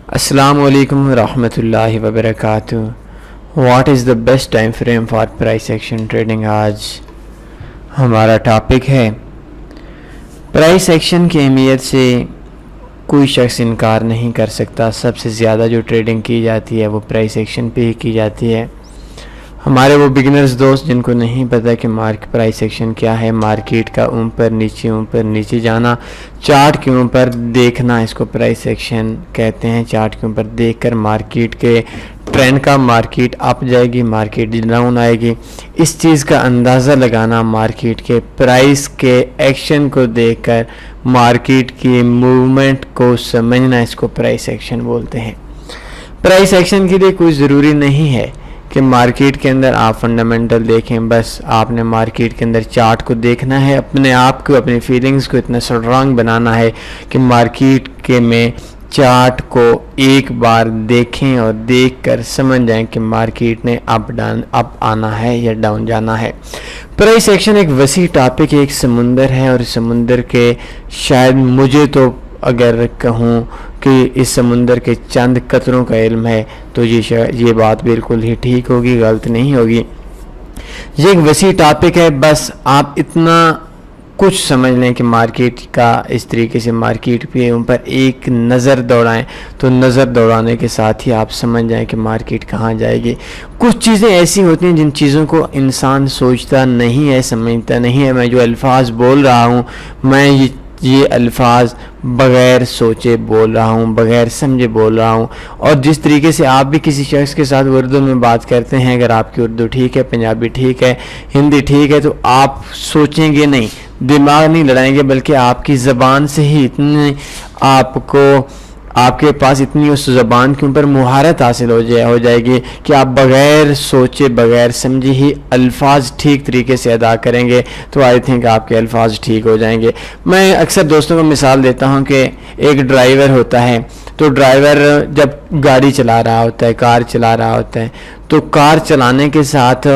السلام علیکم ورحمۃ اللہ وبرکاتہ۔ What is the best time frame for price action trading? آج ہمارا ٹاپک ہے پرائس ایکشن کی اہمیت سے کوئی شخص انکار نہیں کر سکتا۔ سب سے زیادہ جو ٹریڈنگ کی جاتی ہے وہ پرائس ایکشن پہ ہی کی جاتی ہے۔ ہمارے وہ بگنرز دوست جن کو نہیں پتہ کہ پرائس ایکشن کیا ہے، مارکیٹ کا اوپر نیچے جانا، چارٹ کے اوپر دیکھنا، اس کو پرائس ایکشن کہتے ہیں۔ چارٹ کے اوپر دیکھ کر مارکیٹ کے ٹرینڈ کا، مارکیٹ اپ جائے گی، مارکیٹ ڈاؤن آئے گی، اس چیز کا اندازہ لگانا، مارکیٹ کے پرائس کے ایکشن کو دیکھ کر مارکیٹ کی موومنٹ کو سمجھنا، اس کو پرائس ایکشن بولتے ہیں۔ پرائس ایکشن کے لیے کوئی ضروری نہیں ہے کہ مارکیٹ کے اندر آپ فنڈامنٹل دیکھیں، بس آپ نے مارکیٹ کے اندر چارٹ کو دیکھنا ہے، اپنے آپ کو، اپنی فیلنگز کو اتنا اسٹرانگ بنانا ہے کہ مارکیٹ کے میں چارٹ کو ایک بار دیکھیں اور دیکھ کر سمجھ جائیں کہ مارکیٹ نے اپ آنا ہے یا ڈاؤن جانا ہے۔ پرائس ایکشن ایک وسیع ٹاپک ہے، ایک سمندر ہے، اور سمندر کے شاید مجھے تو اگر کہوں کہ اس سمندر کے چند قطروں کا علم ہے تو یہ بات بالکل ہی ٹھیک ہوگی، غلط نہیں ہوگی۔ یہ ایک وسیع ٹاپک ہے، بس آپ اتنا کچھ سمجھ لیں کہ مارکیٹ کا اس طریقے سے مارکیٹ پہ اوپر ایک نظر دوڑائیں تو نظر دوڑانے کے ساتھ ہی آپ سمجھ جائیں کہ مارکیٹ کہاں جائے گی۔ کچھ چیزیں ایسی ہوتی ہیں جن چیزوں کو انسان سوچتا نہیں ہے، سمجھتا نہیں ہے۔ میں جو الفاظ بول رہا ہوں، میں یہ الفاظ بغیر سوچے بول رہا ہوں، بغیر سمجھے بول رہا ہوں، اور جس طریقے سے آپ بھی کسی شخص کے ساتھ اردو میں بات کرتے ہیں، اگر آپ کی اردو ٹھیک ہے، پنجابی ٹھیک ہے، ہندی ٹھیک ہے، تو آپ سوچیں گے نہیں، دماغ نہیں لڑائیں گے، بلکہ آپ کی زبان سے ہی اتنی آپ کے پاس اتنی اس زبان کے اوپر مہارت حاصل ہو جائے گی کہ آپ بغیر سوچے بغیر سمجھے ہی الفاظ ٹھیک طریقے سے ادا کریں گے، تو آئی تھنک آپ کے الفاظ ٹھیک ہو جائیں گے۔ میں اکثر دوستوں کو مثال دیتا ہوں کہ ایک ڈرائیور ہوتا ہے، تو ڈرائیور جب گاڑی چلا رہا ہوتا ہے، کار چلا رہا ہوتا ہے، تو کار چلانے کے ساتھ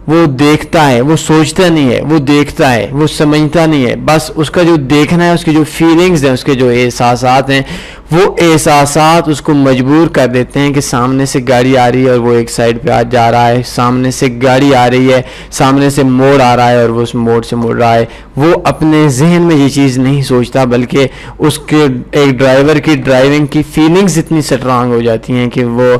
وہ دیکھتا ہے، وہ سوچتا نہیں ہے، وہ دیکھتا ہے، وہ سمجھتا نہیں ہے، بس اس کا جو دیکھنا ہے، اس کی جو فیلنگز ہیں، اس کے جو احساسات ہیں، وہ احساسات اس کو مجبور کر دیتے ہیں کہ سامنے سے گاڑی آ رہی ہے اور وہ ایک سائڈ پہ جا رہا ہے، سامنے سے گاڑی آ رہی ہے، سامنے سے موڑ آ رہا ہے اور وہ اس موڑ سے مڑ رہا ہے۔ وہ اپنے ذہن میں یہ چیز نہیں سوچتا، بلکہ اس کے ایک ڈرائیور کی ڈرائیونگ کی فیلنگز اتنی سٹرانگ ہو جاتی ہیں کہ وہ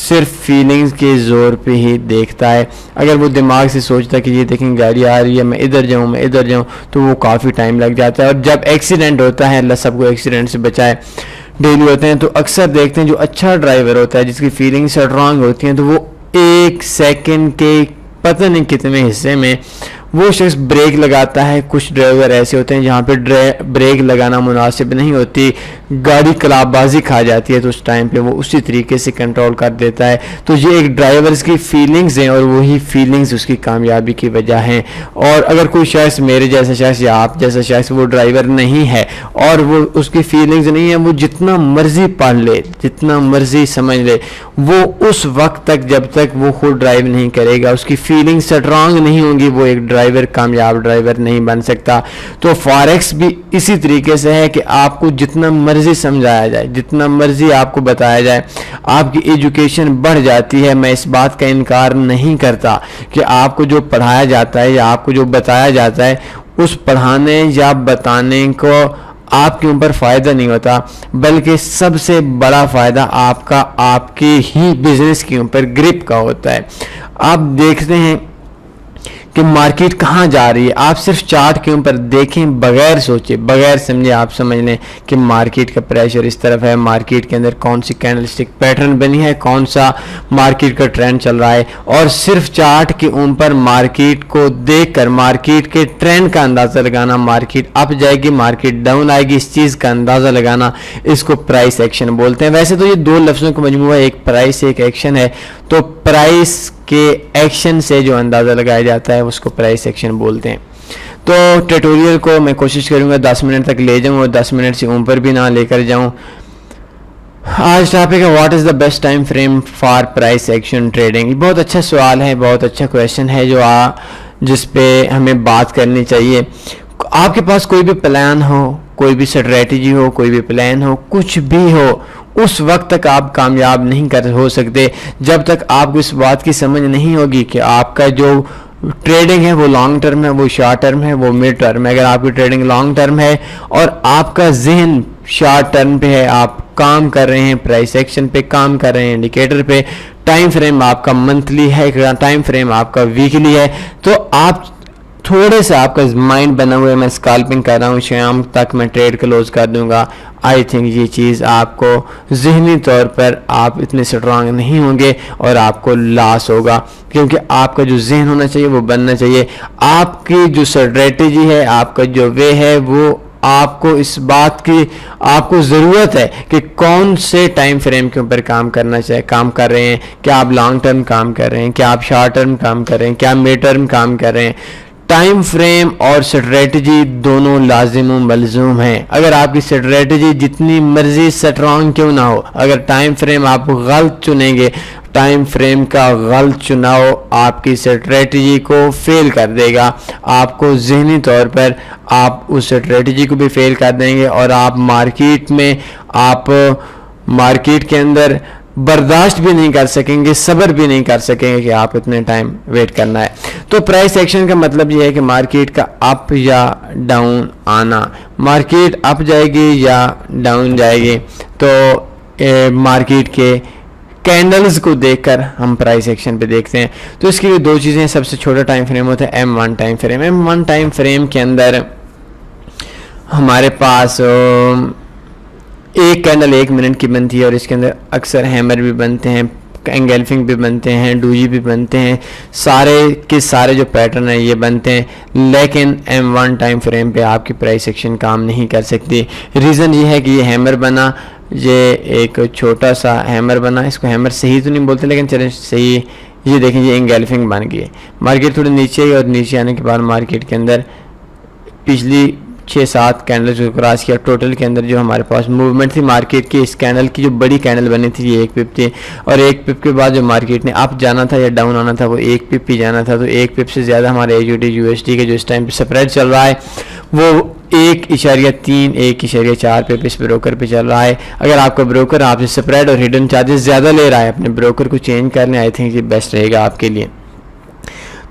صرف فیلنگز کے زور پہ ہی دیکھتا ہے۔ اگر وہ دماغ سے سوچتا کہ یہ دیکھیں گاڑی آ رہی ہے، میں ادھر جاؤں، تو وہ کافی ٹائم لگ جاتا ہے۔ اور جب ایکسیڈنٹ ہوتا ہے، اللہ سب کو ایکسیڈنٹ سے بچائے، ڈیلی ہوتے ہیں، تو اکثر دیکھتے ہیں جو اچھا ڈرائیور ہوتا ہے، جس کی فیلنگ سٹرانگ ہوتی ہیں، تو وہ ایک سیکنڈ کے پتہ نہیں کتنے حصے میں وہ شخص بریک لگاتا ہے۔ کچھ ڈرائیور ایسے ہوتے ہیں جہاں پہ بریک لگانا مناسب نہیں ہوتی، گاڑی کلاب بازی کھا جاتی ہے، تو اس ٹائم پہ وہ اسی طریقے سے کنٹرول کر دیتا ہے۔ تو یہ ایک ڈرائیورز کی فیلنگز ہیں، اور وہی فیلنگز اس کی کامیابی کی وجہ ہیں۔ اور اگر کوئی شخص، میرے جیسا شخص یا آپ جیسا شخص، وہ ڈرائیور نہیں ہے اور وہ اس کی فیلنگز نہیں ہے، وہ جتنا مرضی پڑھ لے، جتنا مرضی سمجھ لے، وہ اس وقت تک جب تک وہ خود ڈرائیو نہیں کرے گا، اس کی فیلنگ سٹرانگ نہیں ہوں گی، وہ ایک کامیاب ڈرائیور نہیں بن سکتا۔ تو فاریکس بھی اسی طریقے سے ہے کہ آپ کو جتنا مرضی سمجھایا جائے، جتنا مرضی آپ کو بتایا جائے، آپ کی ایجوکیشن بڑھ جاتی ہے۔ میں اس بات کا انکار نہیں کرتا کہ آپ کو جو پڑھایا جاتا ہے یا آپ کو جو بتایا جاتا ہے، اس پڑھانے یا بتانے کو آپ کے اوپر فائدہ نہیں ہوتا، بلکہ سب سے بڑا فائدہ آپ کے ہی بزنس کے اوپر گرپ کا ہوتا ہے۔ آپ دیکھتے ہیں کہ مارکیٹ کہاں جا رہی ہے، آپ صرف چارٹ کے اوپر دیکھیں، بغیر سوچے بغیر سمجھے آپ سمجھ لیں کہ مارکیٹ کا پریشر اس طرف ہے، مارکیٹ کے اندر کون سی کینڈل سٹک پیٹرن بنی ہے، کون سا مارکیٹ کا ٹرینڈ چل رہا ہے، اور صرف چارٹ کے اوپر مارکیٹ کو دیکھ کر مارکیٹ کے ٹرینڈ کا اندازہ لگانا، مارکیٹ اپ جائے گی، مارکیٹ ڈاؤن آئے گی، اس چیز کا اندازہ لگانا، اس کو پرائس ایکشن بولتے ہیں۔ ویسے تو یہ دو لفظوں کا مجموعہ، ایک پرائس ایک ایکشن ہے، تو پرائس کے ایکشن سے جو اندازہ لگایا جاتا ہے اس کو پرائس ایکشن بولتے ہیں۔ تو ٹیٹوریل کو میں کوشش کروں گا 10 منٹ تک لے جاؤں اور 10 منٹ سے اوپر بھی نہ لے کر جاؤں۔ آج ٹاپک ہے what is the best time frame for price action trading. یہ بہت اچھا سوال ہے، بہت اچھا کویشچن ہے جس پہ ہمیں بات کرنی چاہیے۔ آپ کے پاس کوئی بھی پلان ہو، کوئی بھی اسٹریٹجی ہو، کوئی بھی پلان ہو، کچھ بھی ہو، اس وقت تک آپ کامیاب نہیں ہو سکتے جب تک آپ کو اس بات کی سمجھ نہیں ہوگی کہ آپ کا جو ٹریڈنگ ہے وہ لانگ ٹرم ہے، وہ شارٹ ٹرم ہے، وہ مڈ ٹرم ہے۔ اگر آپ کی ٹریڈنگ لانگ ٹرم ہے اور آپ کا ذہن شارٹ ٹرم پہ ہے، آپ کام کر رہے ہیں پرائس ایکشن پہ، کام کر رہے ہیں انڈیکیٹر پہ، ٹائم فریم آپ کا منتھلی ہے، ٹائم فریم آپ کا ویکلی ہے، تو آپ تھوڑے سے آپ کا مائنڈ بنا ہوا ہے میں اسکالپنگ کر رہا ہوں، شام تک میں ٹریڈ کلوز کر دوں گا، آئی تھنک یہ چیز آپ کو ذہنی طور پر آپ اتنے سٹرانگ نہیں ہوں گے اور آپ کو لاس ہوگا، کیونکہ آپ کا جو ذہن ہونا چاہیے وہ بننا چاہیے۔ آپ کی جو اسٹریٹجی ہے، آپ کا جو وے ہے، وہ آپ کو اس بات کی آپ کو ضرورت ہے کہ کون سے ٹائم فریم کے اوپر کام کر رہے ہیں، کیا آپ لانگ ٹرم کام کر رہے ہیں، کیا آپ شارٹ ٹرم کام کر رہے ہیں، کیا مڈ ٹرم کام کر رہے ہیں۔ ٹائم فریم اور اسٹریٹجی دونوں لازم و ملزوم ہیں۔ اگر آپ کی اسٹریٹجی جتنی مرضی سٹرانگ کیوں نہ ہو، اگر ٹائم فریم آپ غلط چنیں گے، ٹائم فریم کا غلط چناؤ آپ کی اسٹریٹجی کو فیل کر دے گا، آپ کو ذہنی طور پر آپ اس اسٹریٹجی کو بھی فیل کر دیں گے، اور آپ مارکیٹ کے اندر برداشت بھی نہیں کر سکیں گے، صبر بھی نہیں کر سکیں گے کہ آپ اتنے ٹائم ویٹ کرنا ہے۔ تو پرائس ایکشن کا مطلب یہ ہے کہ مارکیٹ کا اپ یا ڈاؤن آنا، مارکیٹ اپ جائے گی یا ڈاؤن جائے گی، تو مارکیٹ کے کینڈلز کو دیکھ کر ہم پرائس ایکشن پہ دیکھتے ہیں۔ تو اس کی بھی دو چیزیں، سب سے چھوٹا ٹائم فریم ہوتا ہے M1 time frame. M1 time frame کے اندر ہمارے پاس ایک کینڈل 1 منٹ کی بنتی ہے، اور اس کے اندر اکثر ہیمر بھی بنتے ہیں، انگلفنگ بھی بنتے ہیں، ڈوجی بھی بنتے ہیں، سارے کے سارے جو پیٹرن ہیں یہ بنتے ہیں، لیکن M1 ٹائم فریم پہ آپ کی پرائس ایکشن کام نہیں کر سکتی۔ ریزن یہ ہے کہ یہ ہیمر بنا، یہ ایک چھوٹا سا ہیمر بنا، اس کو ہیمر صحیح تو نہیں بولتے لیکن چلیں صحیح، یہ دیکھیں یہ انگلفنگ بن گئی ہے، مارکیٹ تھوڑی نیچے ہے، اور نیچے آنے کے بعد مارکیٹ کے اندر پچھلی 6-7 کینڈل کو کراس کیا، ٹوٹل کے اندر جو ہمارے پاس موومنٹ تھی مارکیٹ کی، اس کینڈل کی جو بڑی کینڈل بنی تھی یہ 1 پپ تھی، اور 1 پپ کے بعد جو مارکیٹ نے اپ جانا تھا یا ڈاؤن آنا تھا وہ 1 پپ ہی جانا تھا، تو 1 پپ سے زیادہ ہمارے AUD/USD کے جو اس ٹائم پہ سپریڈ چل رہا ہے وہ 1.3 1.4 پپ اس بروکر پہ چل رہا ہے۔ اگر آپ کا بروکر آپ سے سپریڈ اور ہڈن چارجز زیادہ لے رہا ہے، اپنے بروکر کو چینج کر لیں، آئی تھنک یہ بیسٹ رہے گا آپ کے لیے۔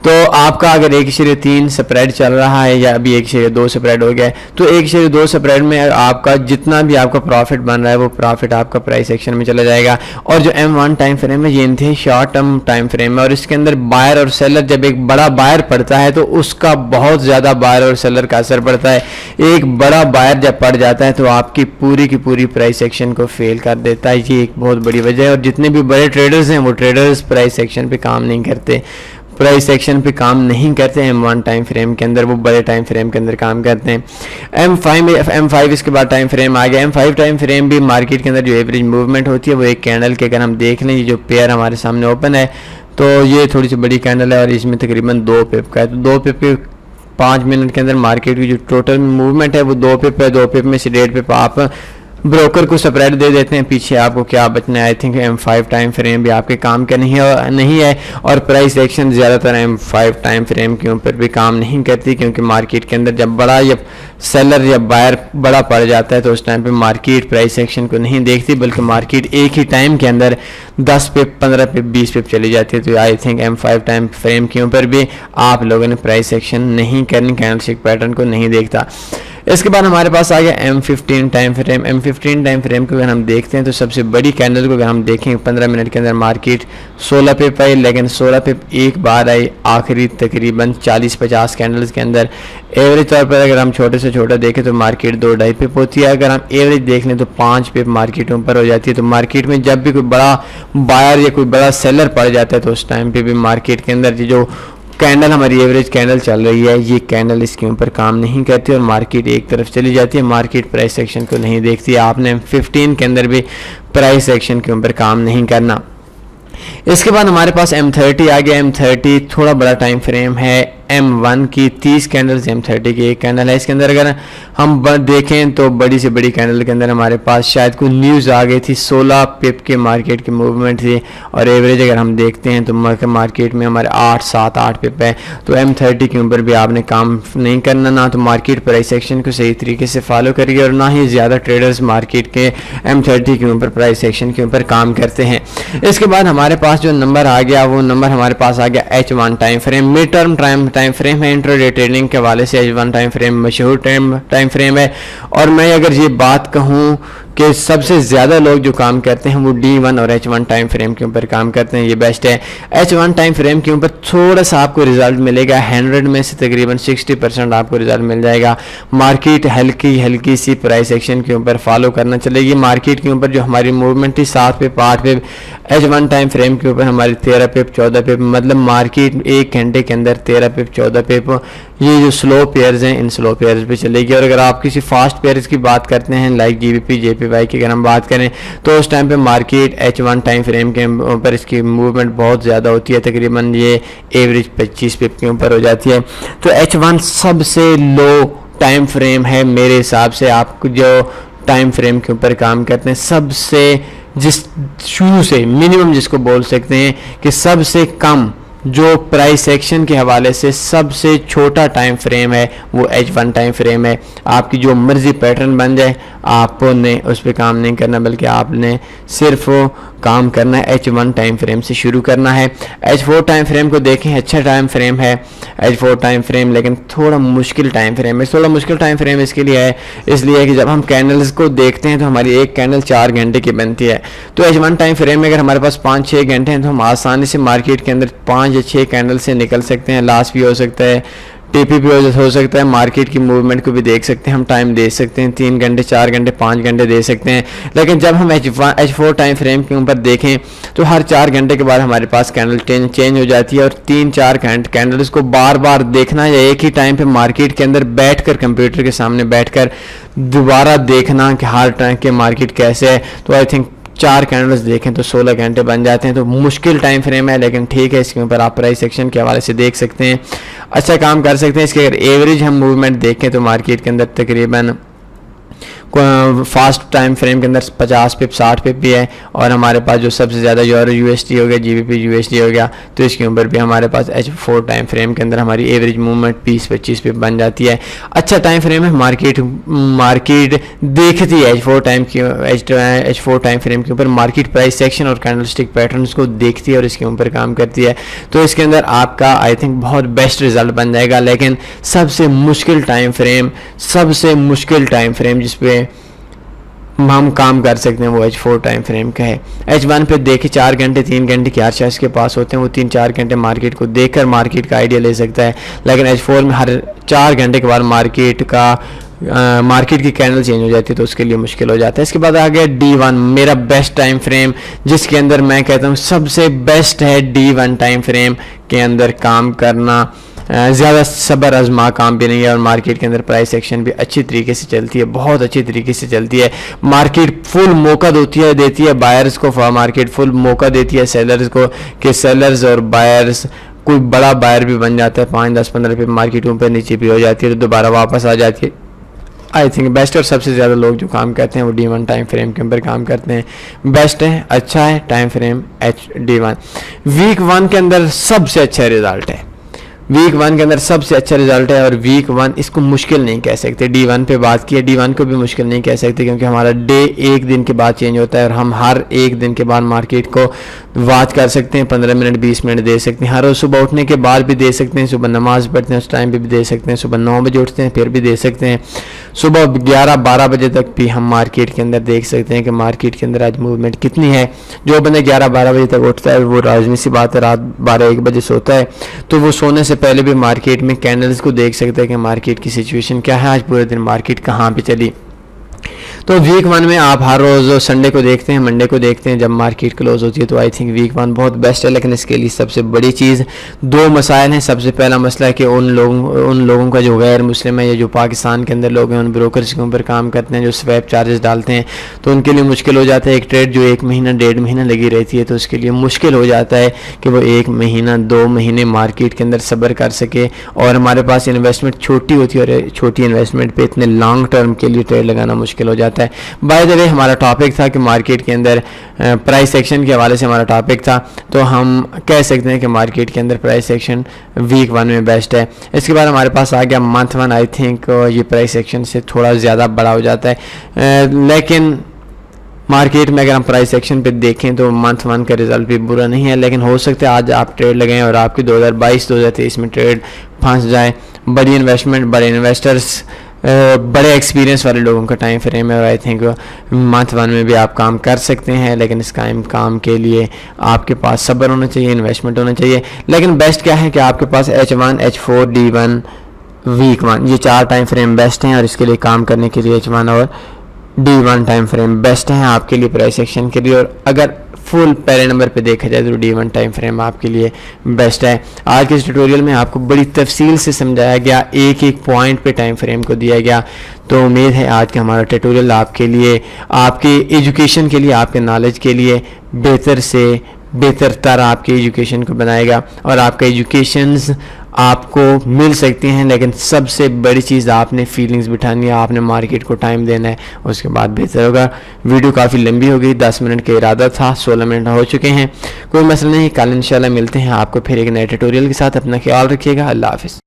تو آپ کا اگر 1.3 سپریڈ چل رہا ہے یا ابھی 1.2 سپریڈ ہو گیا ہے، تو 1.2 سپریڈ میں آپ کا جتنا بھی آپ کا پروفٹ بن رہا ہے وہ پروفٹ آپ کا پرائس ایکشن میں چلا جائے گا۔ اور جو M1 ٹائم فریم ہے یہ انتہائی شارٹ ٹرم ٹائم فریم ہے، اور اس کے اندر بائر اور سیلر، جب ایک بڑا بائر پڑتا ہے تو اس کا بہت زیادہ بائر اور سیلر کا اثر پڑتا ہے۔ ایک بڑا بائر جب پڑ جاتا ہے تو آپ کی پوری پرائس ایکشن کو فیل کر دیتا ہے، یہ ایک بہت بڑی وجہ ہے۔ اور جتنے بھی بڑے ٹریڈرز ہیں وہ ٹریڈرز پرائس ایکشن پہ کام نہیں کرتے، پرائس ایکشن پہ کام نہیں کرتے M1 ٹائم فریم کے اندر، وہ بڑے ٹائم فریم کے اندر کام کرتے ہیں۔ M5 اس کے بعد ٹائم فریم آ گیا۔ M5 ٹائم فریم بھی مارکیٹ کے اندر جو ایوریج موومنٹ ہوتی ہے وہ ایک کینڈل کے، اگر ہم دیکھ لیں یہ جو پیئر ہمارے سامنے اوپن ہے تو یہ تھوڑی سی بڑی کینڈل ہے اور اس میں تقریباً 2 پپ کا ہے، تو 2 پپ کے 5 منٹ کے اندر مارکیٹ کی جو ٹوٹل موومنٹ ہے وہ 2 پپ ہے، 2 پپ میں سے 1.5 پپ آپ بروکر کو سپریڈ دے دیتے ہیں، پیچھے آپ کو کیا بچنا ہے۔ I think M5 time frame بھی آپ کے کام کا نہیں ہے، اور پرائس ایکشن زیادہ تر M5 ٹائم فریم کے اوپر بھی کام نہیں کرتی، کیونکہ مارکیٹ کے اندر جب بڑا یا سیلر یا بائر بڑا پڑ جاتا ہے تو اس ٹائم پہ مارکیٹ پرائس ایکشن کو نہیں دیکھتی، بلکہ مارکیٹ ایک ہی ٹائم کے اندر 10 پپ 15 پپ 20 پپ چلی جاتی ہے۔ تو I think M5 time frame کے اوپر بھی آپ لوگوں نے پرائس ایکشن نہیں کرنی، کینڈل اسٹک پیٹرن کو نہیں دیکھتا۔ اس کے بعد ہمارے پاس آ گیا M15 time frame. M15 time frame کو اگر ہم دیکھتے ہیں تو سب سے بڑی کینڈل کو اگر ہم دیکھیں 15 منٹ کے اندر مارکیٹ 16 پپ آئی، لیکن 16 پپ ایک بار آئی آخری تقریباً 40-50 کینڈلز کے اندر۔ ایوریج طور پر اگر ہم چھوٹے سے چھوٹا دیکھیں تو مارکیٹ 2-2.5 پپ ہوتی ہے، اگر ہم ایوریج دیکھ لیں تو 5 پپ مارکیٹ اوپر ہو جاتی ہے۔ تو مارکیٹ میں جب بھی کوئی بڑا بائر یا کوئی بڑا سیلر پڑ جاتا ہے تو اس ٹائم پہ بھی مارکیٹ کے اندر جو کینڈل ہماری ایوریج کینڈل چل رہی ہے یہ کینڈل اس کے اوپر کام نہیں کرتی اور مارکیٹ ایک طرف چلی جاتی ہے، مارکیٹ پرائس ایکشن کو نہیں دیکھتی۔ آپ نے M15 کے اندر بھی پرائس ایکشن کے اوپر کام نہیں کرنا۔ اس کے بعد ہمارے پاس M30 آ گیا۔ M30 تھوڑا بڑا ٹائم فریم ہے۔ M1 کی 30 کینڈلز، M30 کی ایک کینڈل ہے. اس کے اندر اگر ہم دیکھیں تو بڑی سے بڑی کینڈل کے اندر ہمارے پاس شاید کوئی نیوز آ گئی تھی، 16 پپ کے مارکیٹ کی موومنٹ تھی، اور ایوریج اگر ہم دیکھتے ہیں تو مارکیٹ میں ہمارے 8 پپ ہے. تو M30 کے اوپر بھی آپ نے کام نہیں کرنا، نہ تو مارکیٹ پرائس ایکشن کو صحیح طریقے سے فالو کریے، اور نہ ہی زیادہ ٹریڈرز مارکیٹ کے M30 کے اوپر پرائس ایکشن کے اوپر کام کرتے ہیں. اس کے بعد ہمارے پاس جو نمبر آ گیا وہ نمبر ہمارے پاس آ گیا H1 time frame. Mid term time frame ہے، انٹرا ڈے ٹریڈنگ کے حوالے سے H1 ٹائم فریم مشہور ٹائم فریم ہے. اور میں اگر یہ بات کہوں کہ سب سے زیادہ لوگ جو کام کرتے ہیں وہ D1 اور H1 ٹائم فریم کے اوپر کام کرتے ہیں، یہ بیسٹ ہے. H1 ٹائم فریم کے اوپر تھوڑا سا آپ کو رزلٹ ملے گا، 100 میں سے تقریباً 60% آپ کو رزلٹ مل جائے گا. مارکیٹ ہلکی سی پرائس ایکشن کے اوپر فالو کرنا چلے گی. مارکیٹ کے اوپر جو ہماری موومنٹ تھی 7 پپ 8 پپ، H1 ٹائم فریم کے اوپر ہماری 13 پپ 14 پپ، مطلب مارکیٹ ایک گھنٹے کے اندر 13 پپ 14 پپ یہ جو سلو پیئرز ہیں ان سلو پیئرز پہ چلے گی. اور اگر آپ کسی فاسٹ پیئرز کی بات کرتے ہیں لائک GBP JPY کی اگر ہم بات کریں تو اس ٹائم پہ مارکیٹ H1 ٹائم فریم کے اوپر اس کی موومنٹ بہت زیادہ ہوتی ہے، تقریباً یہ ایوریج 25 پپ کے اوپر ہو جاتی ہے. تو H1 سب سے لو ٹائم فریم ہے میرے حساب سے. آپ جو ٹائم فریم کے اوپر کام کرتے ہیں سب سے جس شروع سے منیمم جس کو بول سکتے ہیں کہ سب سے کم جو پرائس ایکشن کے حوالے سے سب سے چھوٹا ٹائم فریم ہے وہ H1 ٹائم فریم ہے. آپ کی جو مرضی پیٹرن بن جائے آپ نے اس پہ کام نہیں کرنا، بلکہ آپ نے صرف کام کرنا ہے H1 ٹائم فریم سے شروع کرنا ہے. H4 ٹائم فریم کو دیکھیں، اچھا ٹائم فریم ہے H4 ٹائم فریم، لیکن تھوڑا مشکل ٹائم فریم ہے. تھوڑا مشکل ٹائم فریم اس کے لیے ہے، اس لیے کہ جب ہم کینڈلز کو دیکھتے ہیں تو ہماری ایک کینڈل 4 گھنٹے کی بنتی ہے. تو H1 ٹائم فریم میں اگر ہمارے پاس 5-6 گھنٹے ہیں تو ہم آسانی سے مارکیٹ کے اندر 5 یا 6 کینڈل سے نکل سکتے ہیں. لاس بھی ہو سکتا ہے، TP بھی ہو سکتا ہے، مارکیٹ کی موومنٹ کو بھی دیکھ سکتے ہیں، ہم ٹائم دے سکتے ہیں 3 گھنٹے 4 گھنٹے 5 گھنٹے دے سکتے ہیں. لیکن جب ہم H4 ٹائم فریم کے اوپر دیکھیں تو ہر 4 گھنٹے کے بعد ہمارے پاس کینڈل چینج ہو جاتی ہے، اور 3-4 کینڈلز کو بار بار دیکھنا یا ایک ہی ٹائم پہ مارکیٹ کے اندر بیٹھ کر کمپیوٹر کے سامنے بیٹھ کر دوبارہ دیکھنا کہ ہر ٹائم کے مارکیٹ کیسے ہے. تو آئی تھنک 4 کینڈلز دیکھیں تو 16 گھنٹے بن جاتے ہیں. تو مشکل ٹائم فریم ہے لیکن ٹھیک ہے، اس کے اوپر آپ پرائس سیکشن کے حوالے سے دیکھ سکتے ہیں، اچھا کام کر سکتے ہیں. اس کے اگر ایوریج ہم موومنٹ دیکھیں تو مارکیٹ کے اندر تقریباً فاسٹ ٹائم فریم کے اندر 50 پپ 60 پپ بھی ہے، اور ہمارے پاس جو سب سے زیادہ یورو USD ہو گیا GBP USD ہو گیا تو اس کے اوپر بھی ہمارے پاس H4 ٹائم فریم کے اندر ہماری ایوریج موومنٹ 20-25 پپ بن جاتی ہے. اچھا ٹائم فریم ہے. مارکیٹ دیکھتی ہے H4 ٹائم فریم کے اوپر مارکیٹ پرائس سیکشن اور کینڈل اسٹک پیٹرنز کو دیکھتی ہے اور اس کے اوپر کام کرتی ہے. تو اس کے اندر آپ کا آئی تھنک بہت بیسٹ رزلٹ بن جائے گا. لیکن سب سے مشکل ٹائم فریم جس پہ ہم کام کر سکتے ہیں وہ H4 ٹائم فریم کا ہے. H1 پہ دیکھیں 4 گھنٹے 3 گھنٹے کی ہر شخص کے پاس ہوتے ہیں، وہ 3-4 گھنٹے مارکیٹ کو دیکھ کر مارکیٹ کا آئیڈیا لے سکتا ہے. لیکن H4 میں ہر 4 گھنٹے کے بعد مارکیٹ کی کینڈل چینج ہو جاتی ہے تو اس کے لیے مشکل ہو جاتا ہے. اس کے بعد آ گیا D1 میرا بیسٹ ٹائم فریم، جس کے اندر میں کہتا ہوں سب سے بیسٹ ہے D1 ٹائم فریم کے اندر کام کرنا. زیادہ صبر آزما کام بھی نہیں ہے، اور مارکیٹ کے اندر پرائس ایکشن بھی اچھی طریقے سے چلتی ہے، بہت اچھی طریقے سے چلتی ہے. مارکیٹ فل موقع دیتی ہے بائرز کو، مارکیٹ فل موقع دیتی ہے سیلرز کو کہ سیلرز اور بائرز، کوئی بڑا بائر بھی بن جاتا ہے 5-10-15 پہ مارکیٹ اوپر نیچے بھی ہو جاتی ہے تو دوبارہ واپس آ جاتی ہے. آئی تھنک بیسٹ اور سب سے زیادہ لوگ جو کام کرتے ہیں وہ D1 ٹائم فریم کے اوپر کام کرتے ہیں. بیسٹ ہے، اچھا ہے ٹائم فریم D1. ویک 1 کے اندر سب سے اچھا رزلٹ ہے، ویک 1 کے اندر سب سے اچھا رزلٹ ہے. اور ویک 1 اس کو مشکل نہیں کہہ سکتے. D1 پہ بات کی ہے، D1 کو بھی مشکل نہیں کہہ سکتے کیونکہ ہمارا ڈے ایک دن کے بعد چینج ہوتا ہے، اور ہم ہر ایک دن کے بعد مارکیٹ کو واچ کر سکتے ہیں، 15 منٹ 20 منٹ دے سکتے ہیں. ہر روز صبح اٹھنے کے بعد بھی دے سکتے ہیں، صبح نماز پڑھتے ہیں اس ٹائم پہ بھی دے سکتے ہیں، صبح 9 بجے اٹھتے ہیں پھر بھی دے سکتے ہیں، صبح 11-12 بجے تک بھی ہم مارکیٹ کے اندر دیکھ سکتے ہیں کہ مارکیٹ کے اندر آج موومنٹ کتنی ہے. جو بندہ 11-12 بجے تک اٹھتا ہے وہ لازمی سی بات ہے رات 12-1 بجے سوتا ہے، تو وہ سونے سے پہلے بھی مارکیٹ میں کینڈلز کو دیکھ سکتے ہیں کہ مارکیٹ کی سچویشن کیا ہے، آج پورے دن مارکیٹ کہاں پہ چلی. تو ویک 1 میں آپ ہر روز سنڈے کو دیکھتے ہیں، منڈے کو دیکھتے ہیں جب مارکیٹ کلوز ہوتی ہے، تو آئی تھنک ویک 1 بہت بیسٹ ہے. لیکن اس کے لیے سب سے بڑی چیز 2 مسائل ہیں. سب سے پہلا مسئلہ ہے کہ ان لوگوں کا جو غیر مسلم ہے یا جو پاکستان کے اندر لوگ ہیں، ان بروکرز کے اوپر کام کرتے ہیں جو سویپ چارجز ڈالتے ہیں، تو ان کے لیے مشکل ہو جاتا ہے. ایک ٹریڈ جو 1 مہینہ 1.5 مہینہ لگی رہتی ہے، تو اس کے لیے مشکل ہو جاتا ہے کہ وہ 1 مہینہ 2 مہینے مارکیٹ کے اندر صبر کر سکے. اور ہمارے پاس انویسٹمنٹ چھوٹی ہوتی ہے، اور چھوٹی انویسٹمنٹ پہ اتنے لانگ ٹرم کے لیے ٹریڈ لگانا مشکل ہو جاتا ہے. بائی دا وے ہمارا ٹاپک تھا کہ مارکیٹ کے اندر پرائس ایکشن کے حوالے سے ہمارا ٹاپک تھا، تو ہم کہہ سکتے ہیں کہ مارکیٹ کے اندر پرائس ایکشن ویک 1 میں بیسٹ ہے. اس کے بعد ہمارے پاس آ گیا منتھ 1. آئی تھنک یہ پرائس ایکشن سے تھوڑا زیادہ بڑا ہو جاتا ہے، لیکن مارکیٹ میں اگر ہم پرائس سیکشن پہ دیکھیں تو منتھ 1 کا رزلٹ بھی برا نہیں ہے. لیکن ہو سکتا ہے آج آپ ٹریڈ لگائیں اور آپ کی 2022-2023 میں ٹریڈ پھنس جائے. بڑی انویسٹمنٹ، بڑے انویسٹرز، بڑے ایکسپیرینس والے لوگوں کا ٹائم فریم ہے، اور آئی تھنک منتھ 1 میں بھی آپ کام کر سکتے ہیں. لیکن اس کام کے لیے آپ کے پاس صبر ہونا چاہیے، انویسٹمنٹ ہونا چاہیے. لیکن بیسٹ کیا ہے کہ آپ کے پاس H1 H4 D1 ویک 1 یہ 4 ٹائم فریم بیسٹ ہیں، اور اس کے لیے کام کرنے کے لیے H1 اور D1 ٹائم فریم بیسٹ ہیں آپ کے لیے پرائس ایکشن کے لیے. اور اگر فل پہلے نمبر پہ دیکھا جائے تو D1 ٹائم فریم آپ کے لیے بیسٹ ہے. آج کے اس ٹیوٹوریل میں آپ کو بڑی تفصیل سے سمجھایا گیا، ایک پوائنٹ پہ ٹائم فریم کو دیا گیا. تو امید ہے آج کا ہمارا ٹیوٹوریل آپ کے لیے، آپ کے ایجوکیشن کے لیے، آپ کے نالج کے لیے بہتر سے بہتر تر آپ کی ایجوکیشن کو بنائے گا، اور آپ کا ایجوکیشنز آپ کو مل سکتی ہیں. لیکن سب سے بڑی چیز آپ نے فیلنگز بٹھانی ہے، آپ نے مارکیٹ کو ٹائم دینا ہے، اس کے بعد بہتر ہوگا. ویڈیو کافی لمبی ہو گئی، 10 منٹ کا ارادہ تھا، 16 منٹ ہو چکے ہیں. کوئی مسئلہ نہیں، کل انشاءاللہ ملتے ہیں آپ کو پھر ایک نئے ٹیوٹوریل کے ساتھ. اپنا خیال رکھیے گا. اللہ حافظ.